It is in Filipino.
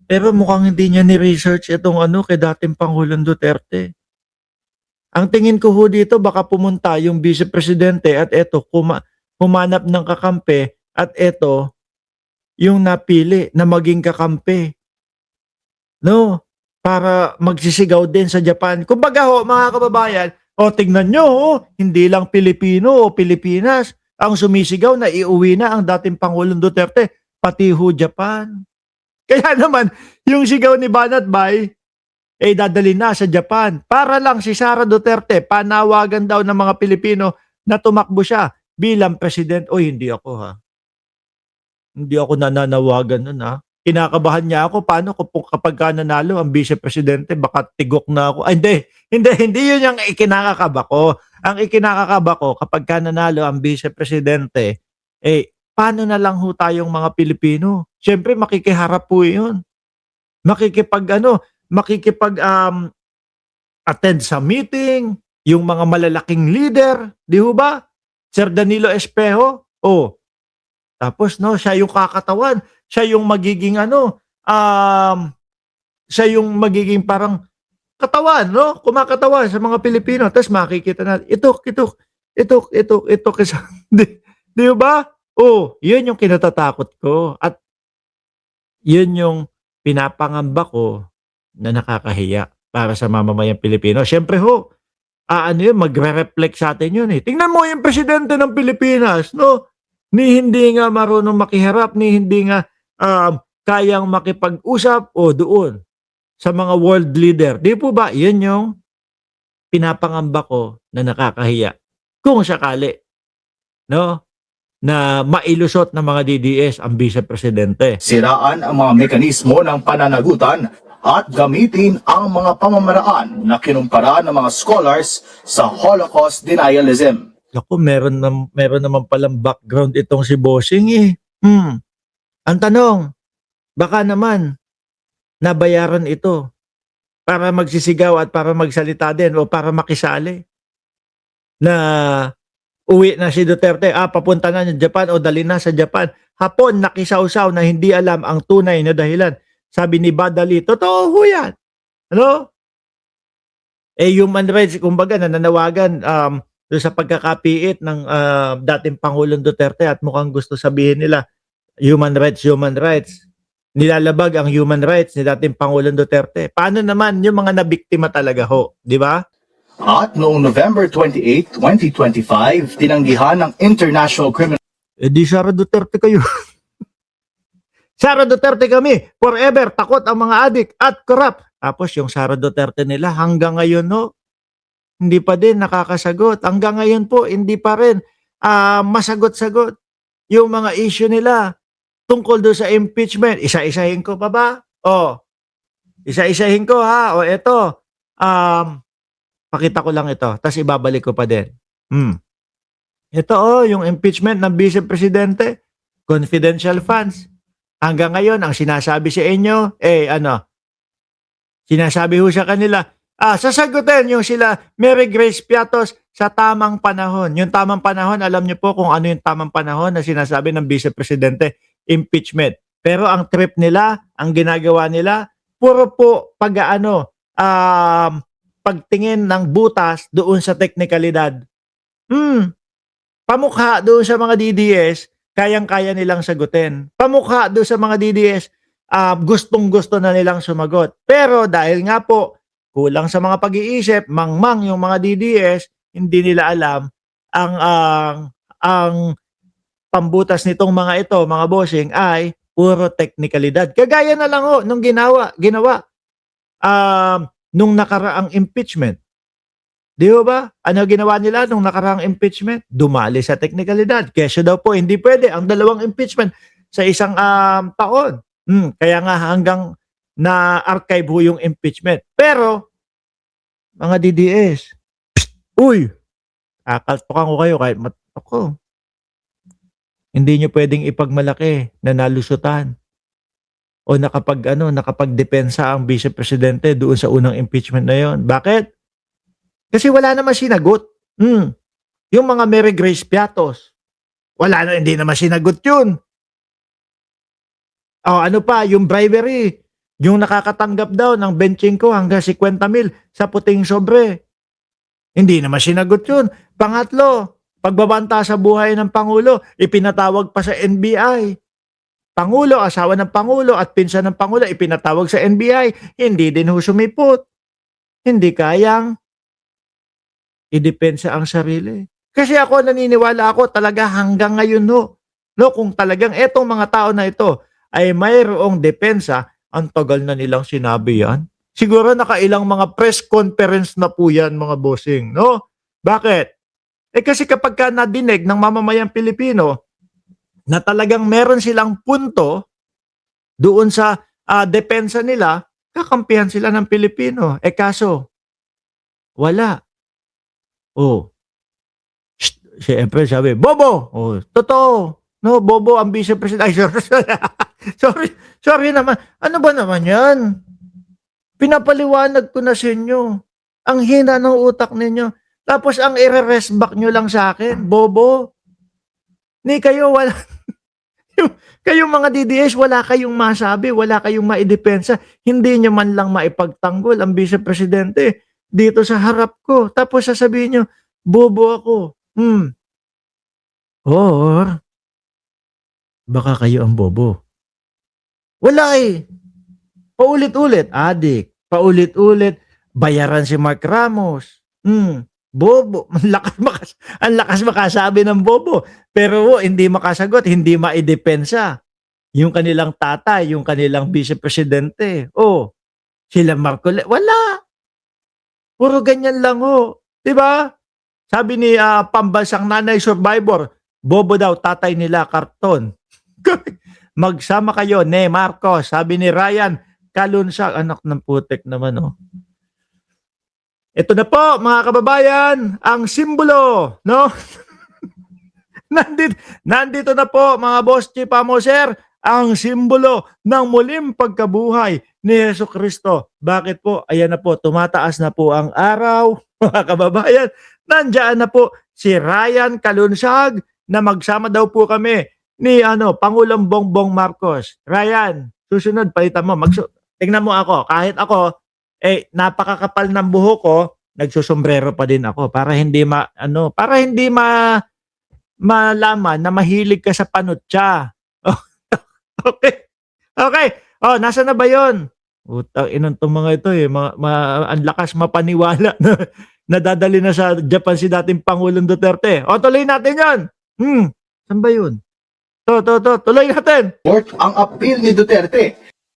Pero mukhang hindi niya ni-research itong ano kay dating Pangulong Duterte. Ang tingin ko ho dito baka pumunta yung Vice Presidente at eto humanap ng kakampi at eto yung napili na maging kakampi, no? Para magsisigaw din sa Japan. Kumbaga ho, mga kababayan, o tignan nyo ho, hindi lang Pilipino o Pilipinas ang sumisigaw na iuwi na ang dating Pangulong Duterte, pati ho Japan. Kaya naman, yung sigaw ni Banat Bay, dadali na sa Japan. Para lang si Sara Duterte, panawagan daw ng mga Pilipino na tumakbo siya bilang president. Oy, hindi ako ha. Hindi ako nananawagan nun ha. Kinakabahan niya ako. Paano kapag ka nanalo ang vice presidente, baka tigok na ako. Ay, hindi yun yung ikinakakaba ko. Ang ikinakakaba ko, kapag ka nanalo ang vice presidente, paano na lang ho tayong mga Pilipino? Siyempre, makikiharap po yun. Attend sa meeting, yung mga malalaking leader, di ho ba? Sir Danilo Espejo, tapos no, siya yung kakatawan, siya yung magiging siya yung magiging parang katawan, no? Kumakatawan sa mga Pilipino. Tapos makikita natin, ito, kasi, di ba? Yun yung kinatatakot ko. At yun yung pinapangamba ko na nakakahiya para sa mamamayang Pilipino. Siyempre ho, magre-reflect sa atin yun eh. Tingnan mo yung presidente ng Pilipinas, no? Ni hindi nga marunong makiharap, ni hindi nga kayang makipag-usap doon sa mga world leader. Di po ba? Yun yung pinapangamba ko na nakakahiya. Kung sakali, no? Na mailusot ng mga DDS ang vice-presidente. Siraan ang mga mekanismo ng pananagutan at gamitin ang mga pamamaraan na kinumpara ng mga scholars sa Holocaust denialism. Ako, meron naman palang background itong si Bossing eh. Ang tanong, baka naman nabayaran ito para magsisigaw at para magsalita din o para makisali na uwi na si Duterte, papunta na ng Japan o dali na sa Japan. Hapon, nakisawsaw na hindi alam ang tunay na dahilan. Sabi ni Badali, totoo ho yan. Ano? Human rights, kumbaga, nananawagan doon sa pagkakapiit ng dating Pangulong Duterte at mukhang gusto sabihin nila, human rights. Nilalabag ang human rights ni dating Pangulong Duterte. Paano naman yung mga nabiktima talaga ho? Di ba? At noong November 28, 2025, tinanggihan ng International Criminal Di Sara Duterte kayo. Sara Duterte kami, forever, takot ang mga adik at corrupt. Tapos yung Sara Duterte nila hanggang ngayon no, hindi pa din nakakasagot. Hanggang ngayon po, hindi pa rin masagot-sagot yung mga issue nila tungkol doon sa impeachment. Isa-isahin ko pa ba? Isa-isahin ko ha. Eto, pakita ko lang ito, tapos ibabalik ko pa din. Ito yung impeachment ng Vice Presidente, confidential funds. Hanggang ngayon, ang sinasabi sa inyo, sinasabi ho sa kanila, sasagutin yung sila Mary Grace Piatos sa tamang panahon. Yung tamang panahon, alam niyo po kung ano yung tamang panahon na sinasabi ng Vice Presidente, impeachment. Pero ang trip nila, ang ginagawa nila, puro po pagtingin ng butas doon sa teknikalidad. Pamukha doon sa mga DDS, kayang-kaya nilang sagutin. Pamukha doon sa mga DDS, gustong-gusto na nilang sumagot. Pero dahil nga po, kulang sa mga pag-iisip, mangmang yung mga DDS, hindi nila alam ang pambutas nitong mga ito, mga bossing, ay puro teknikalidad. Kagaya na lang nung ginawa nung nakaraang impeachment. Di ba? Ano ginawa nila nung nakaraang impeachment? Dumali sa teknikalidad. Kesyo daw po, hindi pwede ang dalawang impeachment sa isang taon. Kaya nga hanggang na-archive ho yung impeachment. Pero, mga DDS, kakaltukan ko kayo kahit ako. Hindi nyo pwedeng ipagmalaki na nalusutan o nakapagdepensa ang Vice Presidente doon sa unang impeachment na yon. Bakit? Kasi wala naman sinagot. Yung mga Mary Grace Piatos, hindi naman sinagot yun. Ano pa, yung bribery Yung nakakatanggap daw ng benching ko hanggang 50,000 sa puting sobre. Hindi naman sinagot yun. Pangatlo, pagbabanta sa buhay ng Pangulo, ipinatawag pa sa NBI. Pangulo, asawa ng Pangulo at pinsan ng Pangulo, ipinatawag sa NBI. Hindi din ho sumipot. Hindi kayang idepensa ang sarili. Kasi ako naniniwala ako talaga hanggang ngayon no. No, kung talagang etong mga tao na ito ay mayroong depensa, ang tagal na nilang sinabi yan. Siguro nakailang mga press conference na po yan mga bossing, no? Bakit? Kasi kapag ka nadinig ng mamamayang Pilipino na talagang meron silang punto doon sa depensa nila, kakampihan sila ng Pilipino. Kaso, wala. Oh, siyempre sabi, bobo! Oh, totoo. No, bobo ang vice president. Ay, sorry naman. Ano ba naman yan? Pinapaliwanag ko na sa inyo. Ang hina ng utak ninyo. Tapos ang i-rest back nyo lang sa akin, bobo. Ni kayo, wala. Kayong mga DDS, wala kayong masabi, wala kayong maidepensa. Hindi nyo man lang maipagtanggol ang vice presidente dito sa harap ko. Tapos sasabihin nyo, bobo ako. Or, baka kayo ang bobo. Wala Paulit-ulit, adik. Paulit-ulit, bayaran si Mark Ramos. Bobo. Ang lakas makasabi ng bobo. Pero hindi makasagot, hindi maidepensa. Yung kanilang tatay, yung kanilang vice-presidente. Sila Marcoles. Wala. Puro ganyan lang ho. Diba? Sabi ni pambansang nanay survivor, bobo daw tatay nila karton. Magsama kayo, ne Marcos. Sabi ni Ryan, Kalunsag, anak ng putek naman, Ito na po, mga kababayan, ang simbolo, no? nandito na po, mga boss chief Amoser, ang simbolo ng muling pagkabuhay ni Jesucristo. Bakit po? Ayan na po, tumataas na po ang araw, mga kababayan. Nandiyan na po si Ryan Kalunsag na magsama daw po kami ni Pangulong Bongbong Marcos. Ryan, susunod, palitan mo. Tingnan mo ako, kahit ako, napakakapal ng buhok ko, nagsusombrero pa din ako para hindi malaman na mahilig ka sa panutsa. Okay. Okay. Nasa na ba 'yon? Utang inang tong mga ito ang lakas mapaniwala na nadadali na sa Japan si dating Pangulong Duterte. Tuloy natin 'yon. Saan ba 'yun? Tuloy natin. Court ang appeal ni Duterte